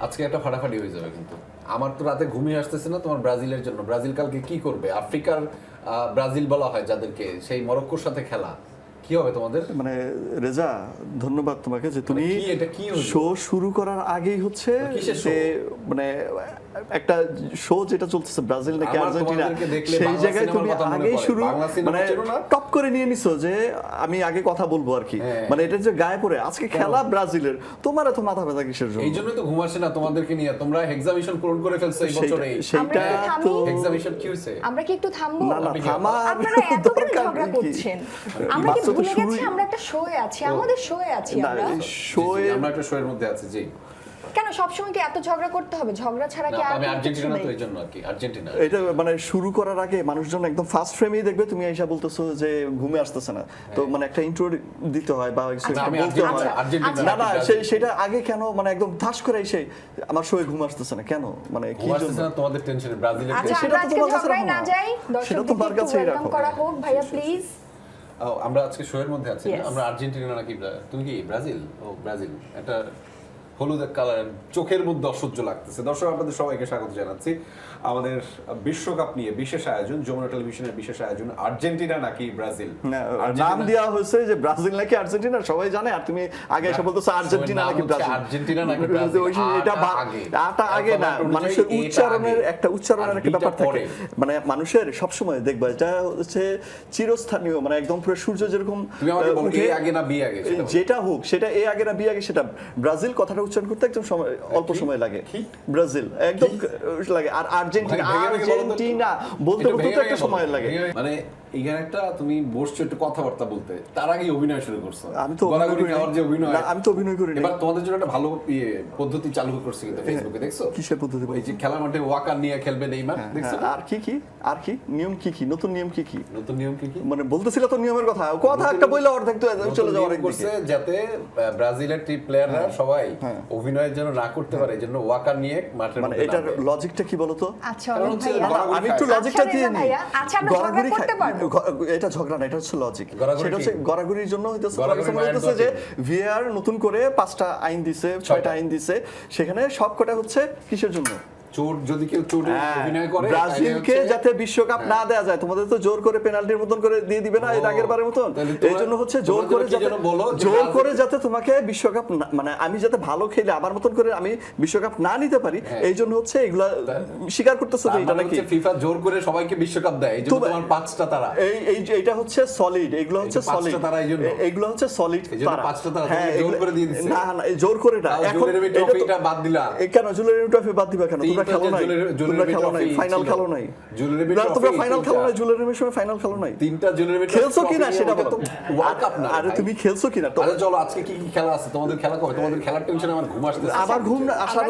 আজকে একটা ফাটাফাটি হয়ে যাবে কিন্তু আমার তো রাতে ঘুমিয়ে আসতেছে না তোমার ব্রাজিলের জন্য। ব্রাজিল কালকে কি করবে? আফ্রিকার ব্রাজিল বলা হয় যাদেরকে, সেই মরক্কোর সাথে খেলা, কি হবে তোমাদের? মানে রেজা, ধন্যবাদ তোমাকে যে তুমি শো শুরু করার আগেই হচ্ছে যে মানে একটা শো যেটা চলতেছে ব্রাজিল নাকি আর্জেন্টিনা, সেই জায়গায় তুমি আগেই শুরু মানে টপ করে নিয়ে নিছো যে আমি আগে কথা বলবো আর কি, মানে এটা যে গায়ে পড়ে আজকে খেলা ব্রাজিলের, তোমার এত মাথা ব্যথা কিসের জন্য? এই জন্যই তো ঘুম আসে না তোমাদেরকে নিয়ে। তোমরা এক্সামিশন পূরণ করে ফেলছো এই বছরে। সেইটা তো এক্সামিশন কি হইছে? আমরা কি একটু থামবো? না না থামার আপনারা এত কেন ঝগড়া করছেন? আমরা কি ভুলে গেছি আমরা একটা শোয়ে আছি, আমাদের শোয়ে আছি আমরা। আমরা একটা শোয়ের মধ্যে আছি জি। কেন সবসময় কি এত ঝগড়া করতে হবে? ঝগড়া ছাড়া কি আর আমি কিছু আর্জেন্টিনা নেই? তো এইজন্য আর কি, আর্জেন্টিনা এটা মানে শুরু করার আগে মানুষজন একদম ফার্স্ট ফ্রেমেই দেখবে তুমি আইসা বলতেছো যে ঘুমে আসতেছে না, তো মানে একটা ইন্ট্রো দিতে হয় বা কিছু একটা বলতে হয়। না না সেটা আগে কেন মানে একদম ধাস করে এসে আমার শোয়ে ঘুম আসতেছে না কেন, মানে কি জন্য? তোমাদের টেনশনে ব্রাজিলের আচ্ছা সেটা আমরা তো আজকে তোমার কাছে ঝগড়ায় রাখো না না। যাই, সেটা দর্শকদের তোমার একটু কাছেই ওয়েলকাম রাখো। করা হোক ভাইয়া প্লিজ। আমরা আজকে শোয়ের মধ্যে আছি না? Yes. আমরা আর্জেন্টিনা নাকি তুমি কি ব্রাজিল? ও ব্রাজিল। এটা হলুদ কালার চোখের মধ্যে অসহ্য লাগতেছে। দর্শক আপনাদের সবাইকে স্বাগত জানাচ্ছি আমাদের বিশ্বকাপ নিয়ে বিশেষ আয়োজন, যমুনা টেলিভিশনের বিশেষ আয়োজন আর্জেন্টিনা নাকি ব্রাজিল। নাম দেওয়া হয়েছে যে ব্রাজিল নাকি আর্জেন্টিনা, সবাই জানে, আর তুমি আগে এসে বলতেছো আর্জেন্টিনা নাকি ব্রাজিল। আর্জেন্টিনা নাকি ব্রাজিল, এটা আগে না, মানুষের উচ্চারণের একটা ব্যাপার থাকে, মানে মানুষের সবসময় দেখবা এটা হচ্ছে চিরস্থানীয়, মানে একদম পুরো সূর্য যেরকম তুমি আমাকে বলো এ আগে না বি আগে, যেটা হোক সেটা এ আগে না বি আগে, সেটা ব্রাজিল কথাটা উচ্চারণ করতে একদম অল্প সময় লাগে, ব্রাজিল একদম লাগে, আর আর্জেন্টিনা বলতে বলতে তো একটা সময় লাগে। মানে এখানে একটা তুমি বসছো একটু কথাবার্তা বলতে, তার আগে অভিনয় শুরু করছো। আমি তো অভিনয় করি। এবার তোমাদের জন্য একটা ভালো পদ্ধতি চালু করছে কিন্তু ফেসবুকে, দেখছো? কিসের পদ্ধতি? এই যে খেলার মাঠে ওয়াকার নিয়ে খেলবে নেইমার, দেখছো? আর কি নিয়ম কি নতুন নিয়ম কি নতুন নিয়ম কি মানে বলতেছিল তো নিয়মের কথা একটা বইলে অর্ধেক তো চলে যাওয়ার করছে, যাতে ব্রাজিলের টিম প্লেয়াররা সবাই অভিনয়ের জন্য না করতে পারে, এজন্য ওয়াকার নিয়ে মাঠের মানে মধ্যে এটার লজিকটা কি বলতো? আচ্ছা আমি একটু লজিকটা দিয়ে নিই। আচ্ছা আমরা ঝগড়া করতে পারবো? এটা ঝগড়া না, এটা হচ্ছে লজিক। গড়াগড়ি সেটা হচ্ছে গড়াগড়ির জন্য হইতেছে যে যে ভিআর নতুন করে 5টা আইন দিছে, 6টা আইন দিছে, সেখানে সবকটা হচ্ছে কিসের জন্য? চোট, যদি কেউ চোট অভিনয় করে ব্রাজিলকে যাতে বিশ্বকাপ না দেয়া যায়, তোমাদের তো জোর করে পেনাল্টির মতন করে দিয়ে দিবে না এর আগের বারের মতন, এইজন্য হচ্ছে জোর করে যাতে তোমাকে বিশ্বকাপ মানে আমি যাতে ভালো খেলে আমার মতন করে আমি বিশ্বকাপ না নিতে পারি, এইজন্য হচ্ছে এগুলা স্বীকার করতেছে যে এটা নাকি ফিফা জোর করে সবাইকে বিশ্বকাপ দেয়, এইজন্য তোমার 5টা তারা এইটা হচ্ছে সলিড, এগুলো হচ্ছে সলিড, এগুলো হচ্ছে সলিড তারা, 5টা তারা জোর করে দিয়ে দিচ্ছে। না না জোর করে না, এখন এটা বাদ দিলা কেন? জুলের ট্রফি বাদ দিবা কেন? তোমরা খেলো নাই, ফাইনাল খেলো নাই, তোমরা ফাইনাল খেলো নাই, জুলের সময় ফাইনাল খেলো নাই, 3টা জুলের খেলছো কিনা সেটা বলো। ওয়ার্ল্ড কাপ না, আরে তুমি খেলছো কিনা? আরে চলো আজকে কি কি খেলা আছে, তোমাদের খেলা কবে? তোমাদের খেলার টেনশনে আমার ঘুম আসতেছে। আমার ঘুম আসার